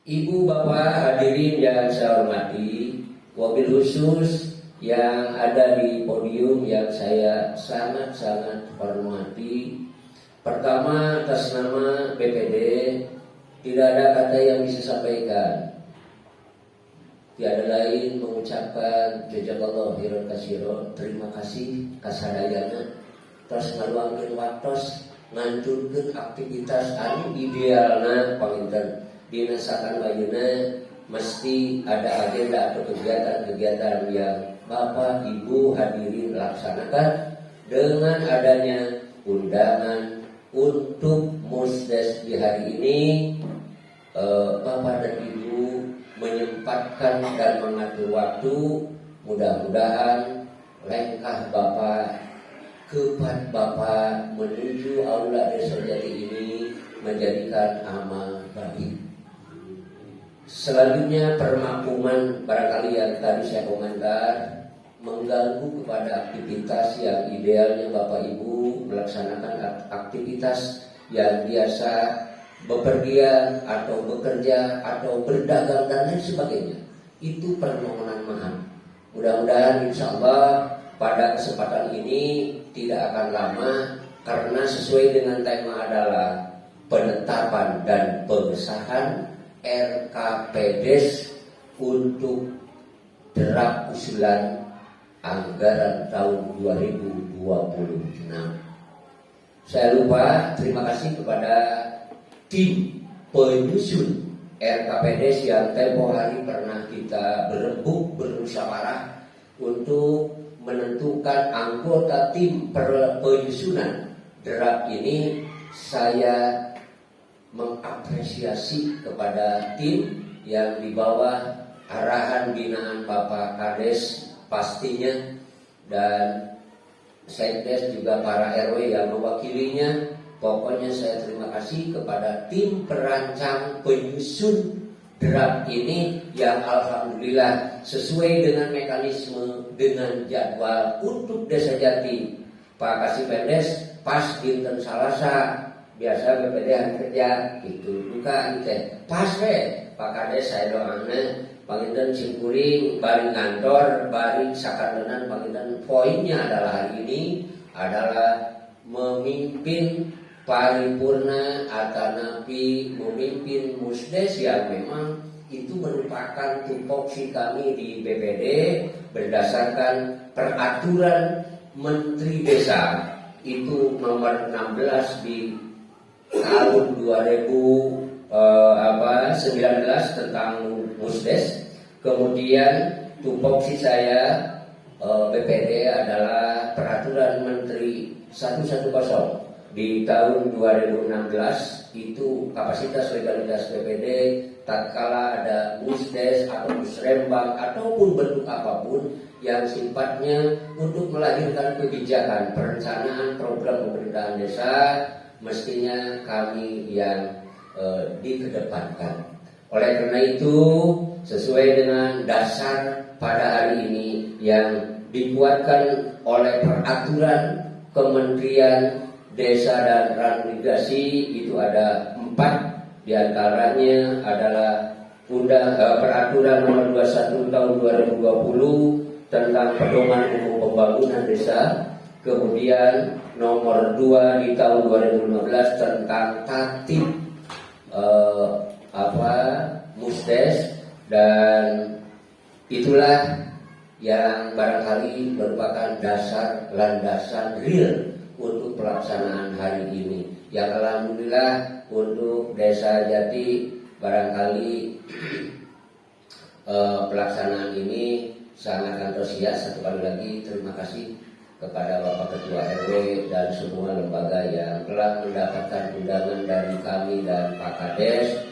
Ibu bapak hadirin yang saya hormati, wabil khusus yang ada di podium yang saya sangat-sangat hormati. Pertama, atas nama BPD, tidak ada kata yang bisa sampaikan. Tiada lain mengucapkan jazakallahu khairan katsiran, terima kasih kasadayana tos ngaluangkeun waktos nganjurkeun aktivitas anu idealna panginten dina sakan ayeuna mesti ada agenda atau kegiatan-kegiatan yang Bapak Ibu hadirin laksanakan dengan adanya undangan untuk musdes di hari ini. Bapak dan Ibu menyempatkan dan mengatur waktu, mudah-mudahan langkah Bapak kepat Bapak menuju aula Desa Jati ini menjadikan amal baik. Selanjutnya permakmuman barangkali yang tadi saya komentar mengganggu kepada aktivitas yang idealnya Bapak Ibu melaksanakan aktivitas yang biasa bepergian atau bekerja atau berdagang dan lain sebagainya. Itu permohonan maaf. Mudah-mudahan insya Allah pada kesempatan ini tidak akan lama karena sesuai dengan tema adalah penetapan dan pengesahan RKPDes untuk draft usulan anggaran tahun 2026. Saya lupa terima kasih kepada tim penyusun RKPDes yang tempo hari pernah kita berembuk bermusyawarah untuk menentukan anggota tim penyusunan draft ini. Saya mengapresiasi kepada tim yang di bawah arahan binaan Bapak Kades pastinya, dan Sekdes juga para RW yang mewakilinya. Pokoknya saya terima kasih kepada tim perancang penyusun draft ini yang alhamdulillah sesuai dengan mekanisme, dengan jadwal untuk Desa Jati. Pak Kasih Pendes pas dinten Salasa, biasa BPD hari kerja itu buka itu pas Pak Kades saya doangna panginten simkuring bari kantor bari sakandenan panginten. Poinnya adalah hari ini adalah memimpin paripurna atanapi memimpin musdes yang memang itu merupakan tupoksi kami di BPD berdasarkan peraturan Menteri Desa itu nomor 16 di tahun 2019 tentang musdes. Kemudian tupoksi saya BPD adalah peraturan Menteri 110 di tahun 2016 itu kapasitas legalitas BPD tatkala ada musdes atau musrembang ataupun bentuk apapun yang sifatnya untuk melahirkan kebijakan perencanaan program pemerintahan desa, mestinya kami yang dikedepankan. Oleh karena itu, sesuai dengan dasar pada hari ini yang dikuatkan oleh peraturan Kementerian Desa dan Transmigrasi, itu ada 4, diantaranya adalah peraturan nomor 21 tahun 2020 tentang pedoman umum pembangunan desa, kemudian nomor 2 di tahun 2015 tentang tatib musdes, dan itulah yang barangkali merupakan dasar landasan real untuk pelaksanaan hari ini. Yang alhamdulillah untuk Desa Jati barangkali pelaksanaan ini sangat antusias. Satu kali lagi terima kasih kepada Bapak Ketua RW dan semua lembaga yang telah mendapatkan undangan dari kami dan Pak Kades.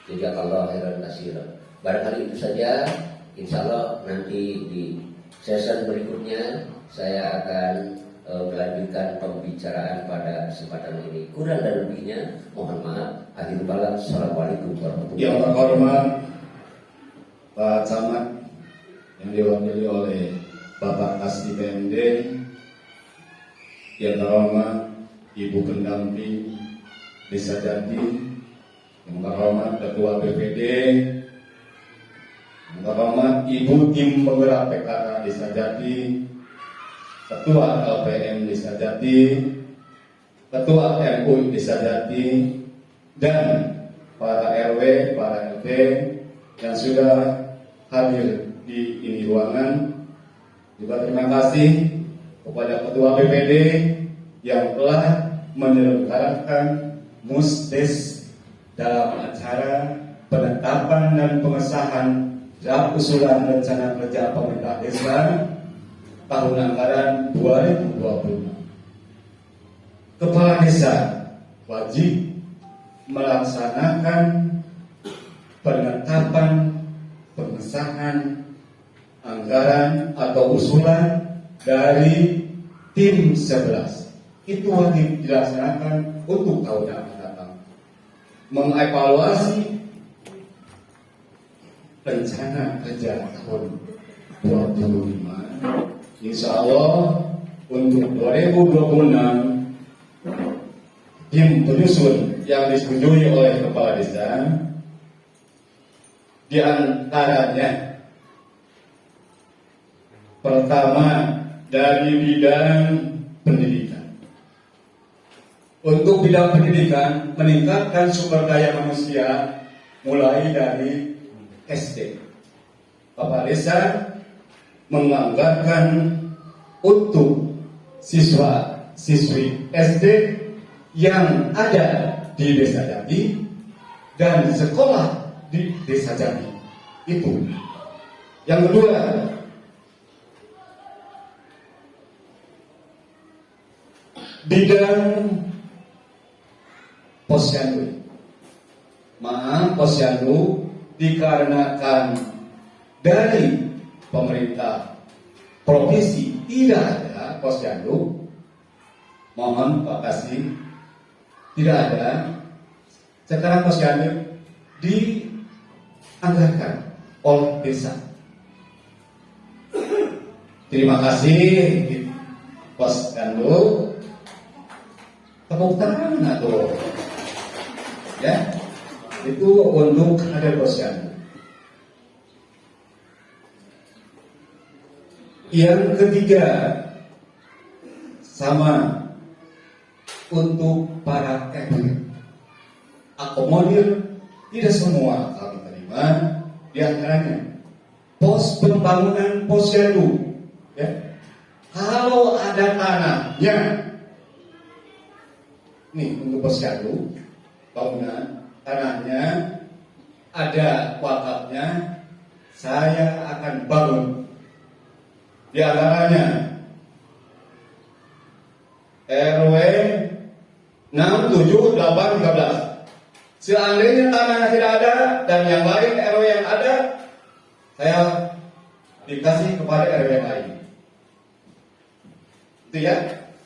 Jazakallahu khairan katsiran. Barangkali itu saja. Insya Allah nanti di sesi berikutnya saya akan melanjutkan pembicaraan pada kesempatan ini. Kurang dan lebihnya mohon maaf. Akhirul kalam. Assalamualaikum warahmatullahi wabarakatuh. Yang terhormat Pak Camat yang diwakili oleh Bapak Kasdi PMD, yang terhormat Ibu Pendamping Desa Jati, yang terhormat Ketua BPD, yang terhormat Ibu Tim Penggerak PKK Desa Jati, Ketua LPM Desa Jati, Ketua MUI Desa Jati, dan para RW, para LP yang sudah hadir di ini ruangan. Juga terima kasih kepada Ketua BPD yang telah menyelenggarakan Musdes dalam acara penetapan dan pengesahan draft usulan rencana kerja pemerintah desa tahun anggaran 2020. Kepala desa wajib melaksanakan penetapan pengesahan anggaran atau usulan dari tim 11. Itu wajib dilaksanakan untuk tahun yang akan datang. Mengevaluasi rencana kerja tahun 2025. Insya Allah untuk 2026 tim penyusun yang disetujui oleh kepala desa di antaranya pertama dari bidang pendidikan. Untuk bidang pendidikan, meningkatkan sumber daya manusia mulai dari SD. Kepala desa menganggarkan untuk siswa-siswi SD yang ada di Desa Jati dan sekolah di Desa Jati. Itu. Yang kedua, bidang posyandu. Maaf, posyandu dikarenakan dari pemerintah provinsi tidak ada posyandu. Mohon Pak Kasih, tidak ada. Sekarang posyandu dianggarkan oleh desa. Terima kasih posyandu. Tepuk tangan atau ya, itu untuk ada posyandu. Yang ketiga, sama untuk para RW. Akomodir tidak semua kami terima, di antaranya pos pembangunan posyandu. Ya. Kalau ada tanahnya, nih untuk posyandu, bangunan tanahnya ada wakafnya, saya akan bangun. Di antaranya RW 6, 7, 8, 13. Seandainya tanahnya tidak ada dan yang lain RW yang ada, saya dikasih kepada RW yang lain. Itu ya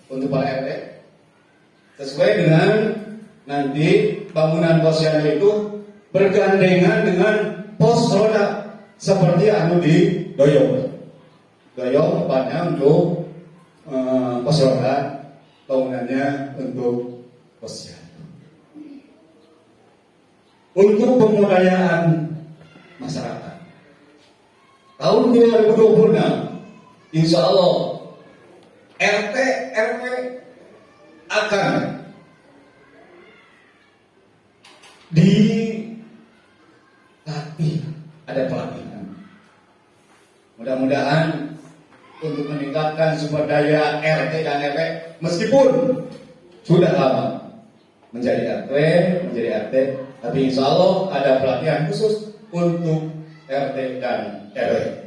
untuk para RW. Sesuai dengan nanti bangunan posyandu itu bergandengan dengan pos roda seperti anu di Doyong. Doyong tempatnya untuk pos roda, bangunannya untuk posyandu. Untuk pemberdayaan masyarakat tahun 2026, insya Allah RT RW akan dilatih, ada pelatihan. Mudah-mudahan untuk meningkatkan sumber daya RT dan RW, meskipun sudah lama menjadi RT, tapi insya Allah ada pelatihan khusus untuk RT dan RW.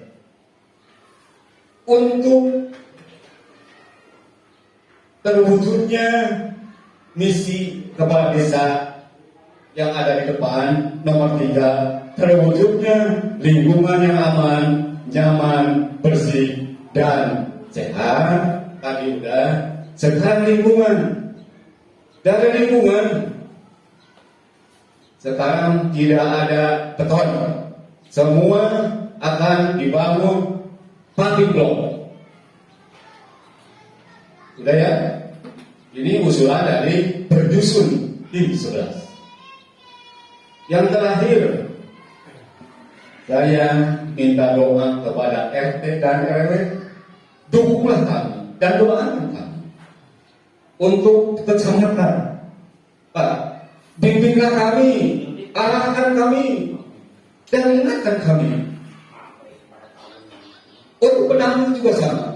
Untuk terwujudnya misi kepala desa yang ada di depan, nomor 3, terwujudnya lingkungan yang aman, nyaman, bersih, dan sehat. Tadi udah, sekarang lingkungan. Dari lingkungan, sekarang tidak ada beton. Semua akan dibangun pakai blok. Sudah ya? Ini usulan dari berdusun tim 11. Yang terakhir, saya minta doa kepada RT dan RW, dukunglah kami dan doakan kami untuk kecamatan. Pak, bimbinglah kami, arahkan kami, dan ingatkan kami. Untuk penanggung juga sama,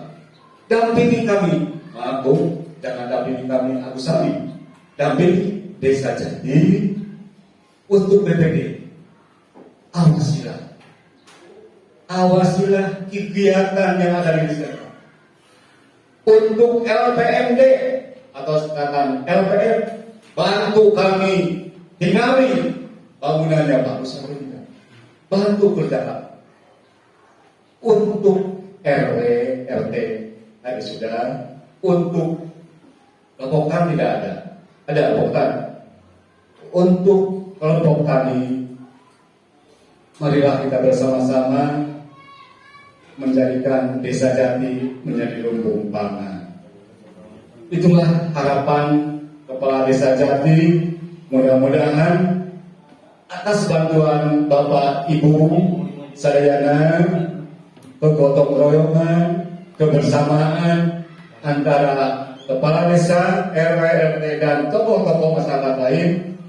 dampingi kami. Maaf Bu, jangan dampingi kami Agus Salim, dampingi Desa Jati. Untuk BPD, awasilah kegiatan yang ada di desa. Untuk LPMD atau sekarang LPM, bantu kami tinggali bangunannya bagus atau tidak. Bantu kerja. Untuk RW, RT tadi sudah. Untuk kelompok tani tidak ada. Ada kelompok tani. Untuk kelompok tani, marilah kita bersama-sama menjadikan Desa Jati menjadi lumbung pangan. Itulah harapan Kepala Desa Jati. Mudah-mudahan atas bantuan Bapak Ibu sadayana, kegotong royongan, kebersamaan antara Kepala Desa, RW, RT dan tokoh-tokoh masyarakat lain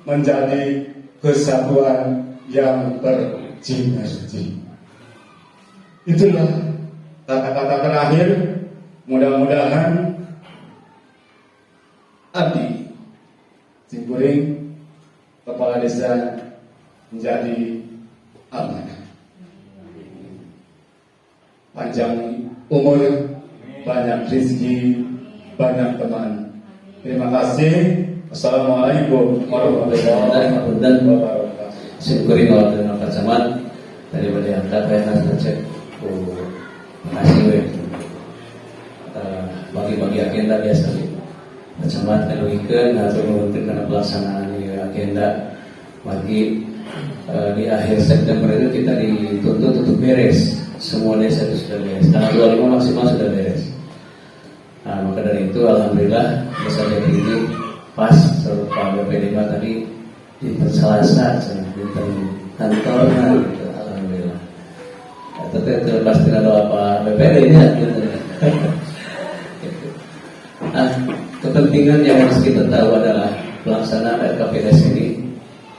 menjadi kesatuan yang bersinergi. Itulah kata-kata terakhir. Mudah-mudahan Abdi Simkuring Kepala Desa menjadi amanah, panjang umur, banyak rezeki, banyak teman. Terima kasih. Assalamualaikum warahmatullahi wabarakatuh. Syukuri kalau dengan pacaman daripada yang tak pernah cek. Makasih bagi-bagi agenda biasa. Pacaman kalau ikan atau menentukan karena pelaksanaan agenda bagi di akhir September itu kita dituntut untuk beres. Semua desa itu sudah beres. Tanggal 25 maksimal sudah beres. Nah, maka dari itu alhamdulillah Desa Jati ini pas Pak BPD tadi di Selasa di kantornya gitu, alhamdulillah. Tapi terlepas tidak ada apa BPD ini gitu. Nah, kepentingan yang harus kita tahu adalah pelaksanaan RKPDS ini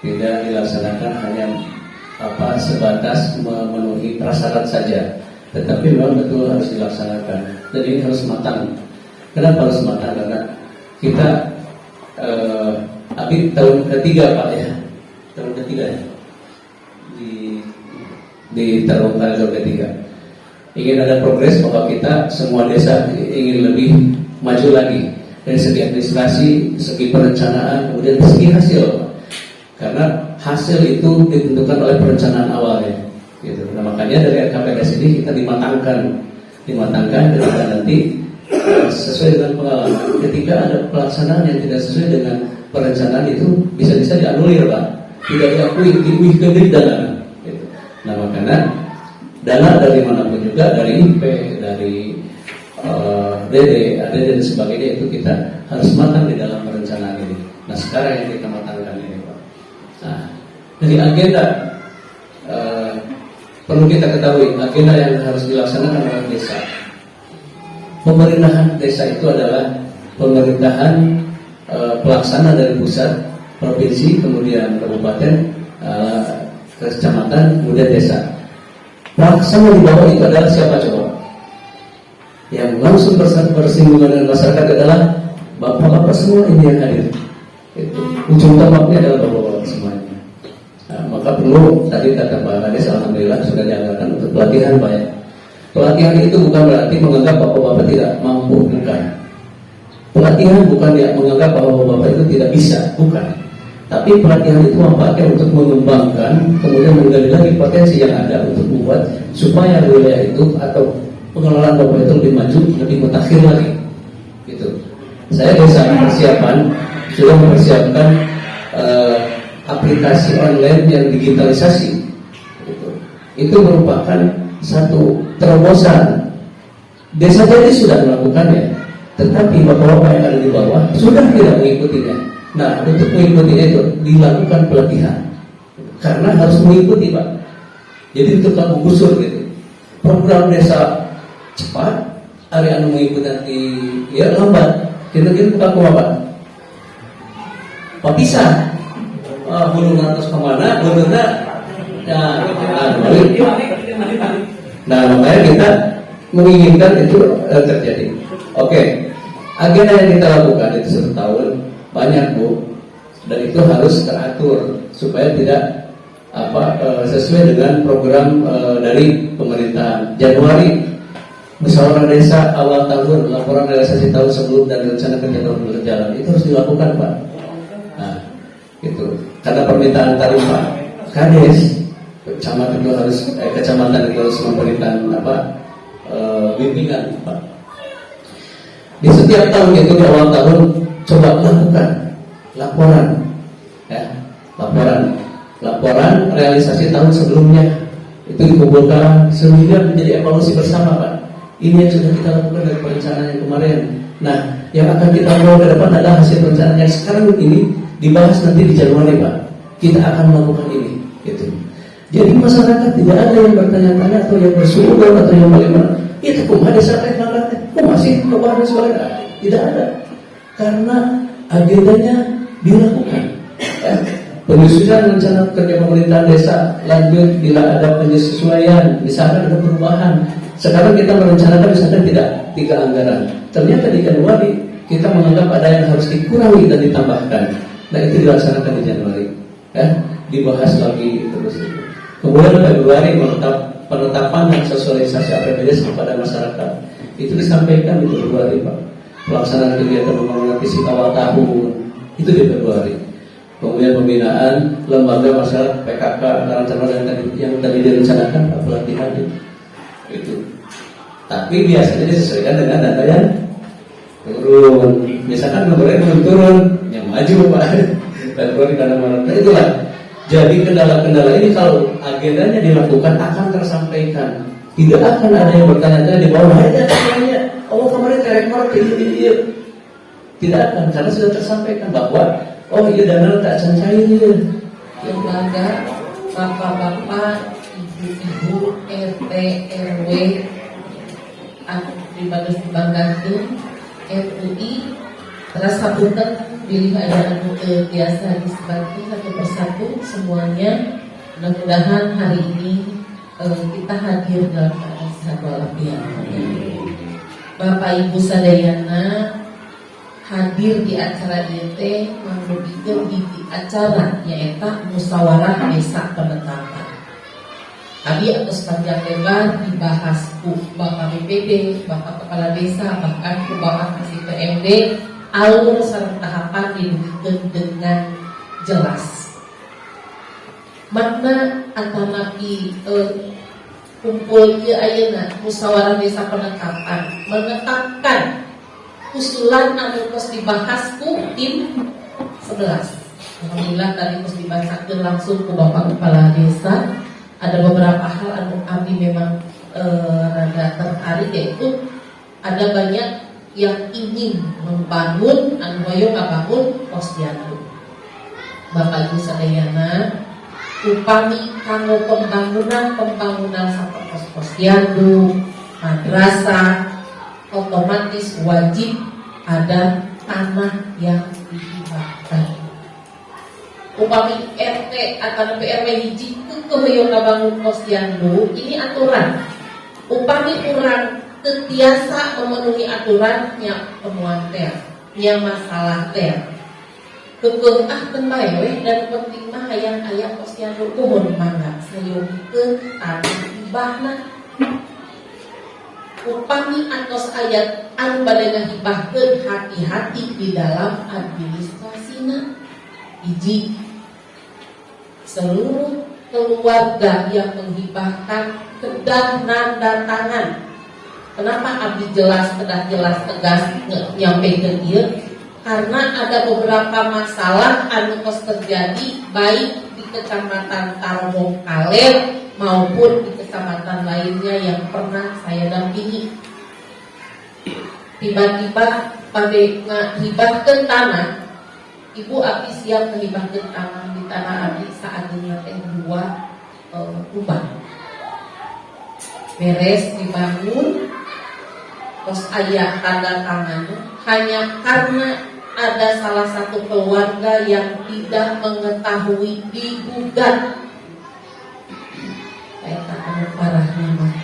tidak dilaksanakan hanya sebatas memenuhi prasyarat saja, tetapi memang betul harus dilaksanakan. Jadi ini harus matang. Kenapa harus matang? Karena kita tahun ketiga Pak ya, tahun ketiga ya, di tahun ketiga ingin ada progres bahwa kita semua desa ingin lebih maju lagi dari segi administrasi, segi perencanaan, kemudian segi hasil. Karena hasil itu ditentukan oleh perencanaan awalnya, gitu. Nah, makanya dari RKPDS ini kita dimatangkan dan nanti sesuai dengan pengalaman. Ketika ada pelaksanaan yang tidak sesuai dengan perencanaan itu bisa-bisa dianulir Pak, tidak diakui, diuihkan dana. Gitu. Nah, makanya dana dari manapun juga, dari IP, dari DD, AD dan sebagainya itu kita harus matang di dalam perencanaan ini. Nah, sekarang yang kita matangkan ini Pak. Nah, dari agenda perlu kita ketahui agenda yang harus dilaksanakan oleh desa. Pemerintahan desa itu adalah pemerintahan pelaksana dari pusat, provinsi, kemudian kabupaten, kecamatan, kemudian desa. Pelaksana di bawah itu adalah siapa coba? Yang langsung bersinggungan dengan masyarakat adalah bapak-bapak semua ini yang hadir. Itu ujung tombaknya adalah bapak-bapak semuanya. Nah, maka perlu tadi kata Pak Kades, alhamdulillah sudah dianggarkan untuk pelatihan Pak ya. Pelatihan itu bukan berarti menganggap bapak-bapak tidak mampu, bukan. Pelatihan bukan menganggap bahwa bapak-bapak itu tidak bisa, bukan. Tapi pelatihan itu memanfaatkan untuk mengembangkan, kemudian menggali lagi potensi yang ada untuk membuat supaya wilayah itu atau pengelolaan bapak itu lebih maju, lebih mutakhir lagi. Gitu. Saya desa persiapan sudah mempersiapkan aplikasi online yang digitalisasi. Gitu. Itu merupakan satu terobosan. Desa Jati sudah melakukannya, tetapi bapak-bapak yang ada di bawah sudah tidak mengikutinya. Nah, untuk mengikutinya itu dilakukan pelatihan. karena harus mengikuti Pak. Jadi itu kamu gusur gitu. Program desa cepat, area anu mengikuti nanti ya lambat. Kira-kira buka apa Pak? Pak pisah. Gunung atas kemana? Gunungnya nah makanya kita menginginkan itu terjadi. Oke, agenda yang kita lakukan itu 1 tahun banyak Bu, dan itu harus teratur supaya tidak sesuai dengan program dari pemerintahan. Januari musyawarah desa awal tahun, laporan realisasi tahun sebelum dan rencana kerja tahun berjalan itu harus dilakukan Pak. Nah, itu karena permintaan tadi Pak Kades, kecamatan itu harus memberikan bimbingan Pak. Di setiap tahun itu di awal tahun coba lakukan laporan realisasi tahun sebelumnya itu dikumpulkan sehingga menjadi evaluasi bersama Pak. Ini yang sudah kita lakukan dari perencanaan yang kemarin. Nah, yang akan kita bawa ke depan adalah hasil perencanaan yang sekarang ini dibahas nanti di Januari Pak. Kita akan melakukan ini, gitu. Jadi masyarakat tidak ada yang bertanya-tanya atau yang bersuara atau yang bagaimana. Itu kumaha desa teh kok masih keluar dan sebagainya. Tidak ada, karena agendanya dilakukan. Penyusunan rencana kerja pemerintahan desa lanjut bila ada penyesuaian, misalkan ada perubahan. Sekarang kita merencanakan misalkan tidak 3 anggaran. Ternyata di Januari kita menganggap ada yang harus dikurangi dan ditambahkan. Nah itu dilaksanakan di Januari, dibahas lagi terus. Kemudian Februari penetapan dan sosialisasi APBDes kepada masyarakat itu disampaikan di Februari Pak. Pelaksanaan kegiatan pembangunan fisik awal tahun itu di Februari. Kemudian pembinaan lembaga masyarakat PKK yang tadi direncanakan pelatihan itu. Tapi biasanya disesuaikan dengan data yang turun. Misalkan nomornya turun, yang maju Pak. Februari karena Maret. Nah, itulah. Jadi kendala-kendala ini kalau agendanya dilakukan akan tersampaikan. Tidak akan ada yang bertanya-tanya di bawah. Oh kemarin terek ini. Tidak akan, karena sudah tersampaikan bahwa oh iya dana tak cair lembaga bapak-bapak, ibu-ibu, RT, RW, pribadi banggakeun MUI rasa punten pilih aya anu biasa disebutkan satu persatu semuanya. Mudah-mudahan hari ini kita hadir dalam keadaan sehat walafiat. Bapak Ibu sadayana hadir di acara DT mengbuktikan di acara yaitu musyawarah desa penetapan. Tadi atas panjang lebar dibahas ku Bapak BPD, Bapak Kepala Desa, bahkan ku Bapak Kasih PMD, alur serta tahapan didudukan dengan jelas. Makna antara kumpul ieu ayeuna musyawarah desa penetapan menetapkan usulan anu geus dibahas ku tim 11. Alhamdulillah tadi geus dibacakeun langsung ku Bapak Kepala Desa. Ada beberapa hal anu abdi memang rada tertarik, yaitu ada banyak yang ingin membangun anu hoyong ngabangun posyandu. Bapak Ibu sadayana upami kanggo pembangunan sapertos posyandu, madrasah, otomatis wajib ada tanah yang dihibahkan. Upami RT atau PRW hiji kehoyong ngabangun posyandu, ini aturan. Upami urang tetiasa memenuhi aturannya temuan teh, nya masalah teh. Kekeuh tembae we dan penting mah hayang aya posyandu kuhun mangga sayogikeun tanah hibahna. Upami antos ayat anu bade ngahibahkeun hati-hati di dalam administrasina. Hiji, seluruh keluarga yang menghibahkan kedah nanda tangan. Kenapa abdi jelas tegas nyampaikan ieu? Karena ada beberapa masalah anu tos terjadi baik di Kecamatan Tarogong Kaler maupun di kecamatan lainnya yang pernah saya dampingi. Tiba-tiba pada ngahibahkeun tanah, Ibu abdi siap menghibahkeun tanah di tanah abdi saat ini teh dua rumah. Beres dibangun, terus ayah tanda tangan hanya karena ada salah satu keluarga yang tidak mengetahui digugat. Kayak tak parahnya mah.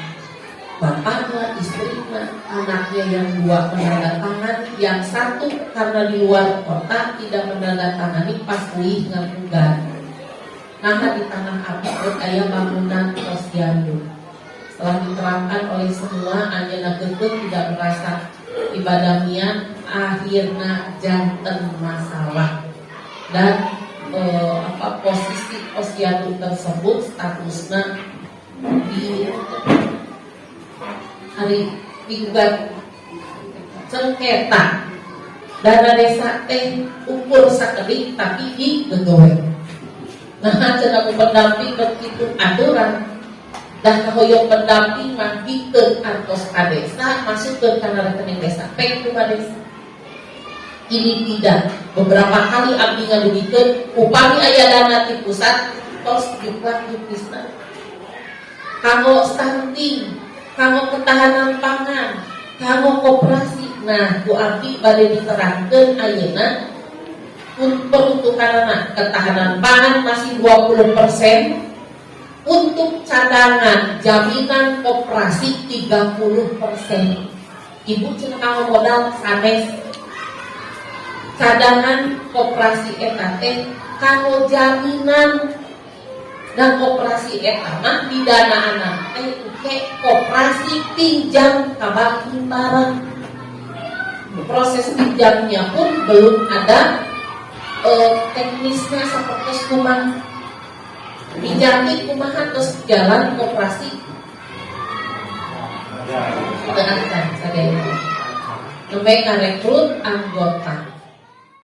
Bapaknya, istrinya, anaknya yang dua menandatangan, yang satu karena di luar kota tidak menandatangani pas wih ngagugat. Nah di tanah abdi ayah bangunan posyandu. Setelah diterangkan oleh semua, Anjana Geget tidak merasa ibadah mian, akhirnya janten masalah dan posisi posyandu tersebut statusnya di hari digugat sengketa dana desa teh ukur sakedik tapi di gegowe. Nah cenah pendamping begitu aturan dan kahoyong pendamping mah dikeun artos ka desa masuk ke kana rekening desa peng ku desa. Ini tidak beberapa kali abdi ngadugikeun upami aya dana ti pusat tos diplat dipisna kanggo stunting, kanggo ketahanan pangan, kanggo koperasi. Nah, ku abdi bade diterangkeun ayeuna peruntukanna ketahanan pangan masih 20%, untuk cadangan jaminan koperasi 30%. Ibu cenah kanggo modal sanes cadangan koperasi eta teh kanggo jaminan dan koperasi eta mah didanaan teh ke koperasi pinjam ka bank bareng. Proses pinjamnya pun belum ada teknisnya seperti kumaha pinjami kumaha terus jalan koperasi dengan sadaya nembe ngarekrut anggota